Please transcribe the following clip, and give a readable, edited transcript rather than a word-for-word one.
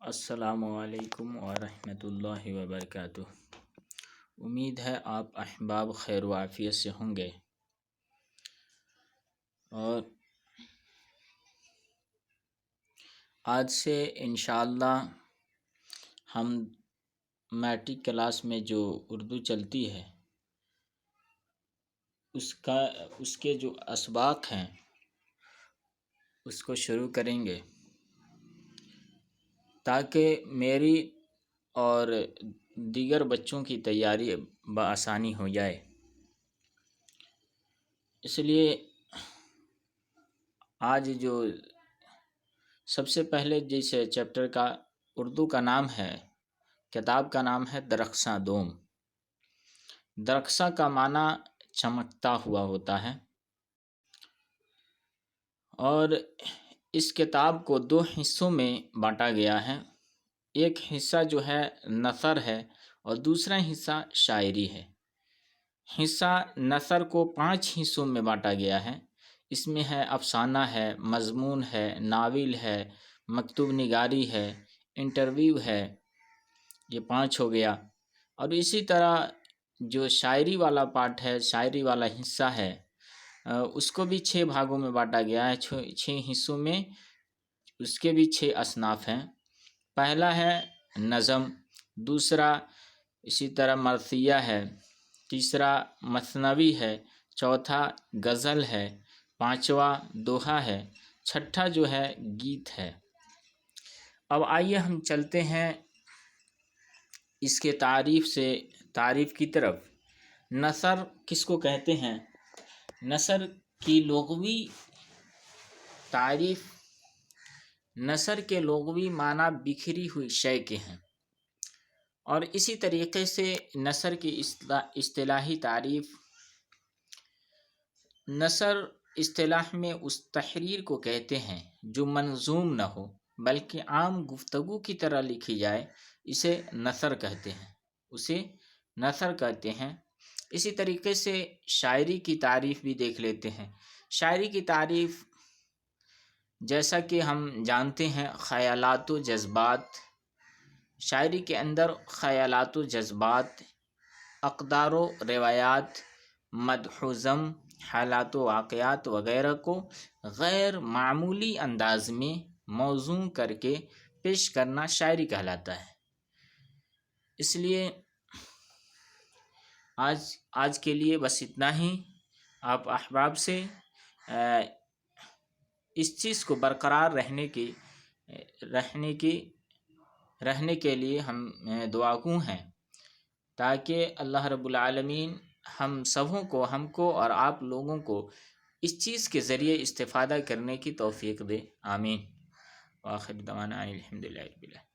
السلام علیکم ورحمۃ اللہ وبرکاتہ۔ امید ہے آپ احباب خیر و عافیت سے ہوں گے، اور آج سے انشاءاللہ ہم میٹرک کلاس میں جو اردو چلتی ہے اس کے جو اسباق ہیں اس کو شروع کریں گے، تاکہ میری اور دیگر بچوں کی تیاری بآسانی ہو جائے۔ اس لیے آج جو سب سے پہلے جس چیپٹر کا اردو کا نام ہے، کتاب کا نام ہے درخشاں دوم۔ درخشاں کا معنی چمکتا ہوا ہوتا ہے، اور اس کتاب کو دو حصوں میں بانٹا گیا ہے۔ ایک حصہ جو ہے نثر ہے اور دوسرا حصہ شاعری ہے۔ حصہ نثر کو 5 حصوں میں بانٹا گیا ہے۔ اس میں ہے افسانہ ہے، مضمون ہے، ناول ہے، مکتوب نگاری ہے، انٹرویو ہے، یہ 5 ہو گیا۔ اور اسی طرح جو شاعری والا پارٹ ہے، شاعری والا حصہ ہے، اس کو بھی 6 بھاگوں میں بانٹا گیا ہے، 6 حصوں میں۔ اس کے بھی 6 اصناف ہیں۔ پہلا ہے نظم، دوسرا اسی طرح مرثیہ ہے، تیسرا مثنوی ہے، چوتھا غزل ہے، پانچواں دوہا ہے، چھٹا جو ہے گیت ہے۔ اب آئیے ہم چلتے ہیں اس کے تعریف کی طرف۔ نثر کس کو کہتے ہیں؟ نثر کی لغوی تعریف، نثر کے لغوی معنی بکھری ہوئی شے کے ہیں، اور اسی طریقے سے نثر کی اصطلاحی تعریف، نثر اصطلاح میں اس تحریر کو کہتے ہیں جو منظوم نہ ہو بلکہ عام گفتگو کی طرح لکھی جائے، اسے نثر کہتے ہیں۔ اسی طریقے سے شاعری کی تعریف بھی دیکھ لیتے ہیں۔ شاعری کی تعریف جیسا کہ ہم جانتے ہیں، خیالات و جذبات، شاعری کے اندر خیالات و جذبات، اقدار و روایات، مدح و ذم، حالات و واقعات وغیرہ کو غیر معمولی انداز میں موزوں کر کے پیش کرنا شاعری کہلاتا ہے۔ اس لیے آج کے لیے بس اتنا ہی۔ آپ احباب سے اس چیز کو برقرار رہنے کے لیے ہم دعا گو ہیں، تاکہ اللہ رب العالمین ہم کو اور آپ لوگوں کو اس چیز کے ذریعے استفادہ کرنے کی توفیق دے۔ آمین۔ وآخر دعوانا الحمدللہ رب العالمین۔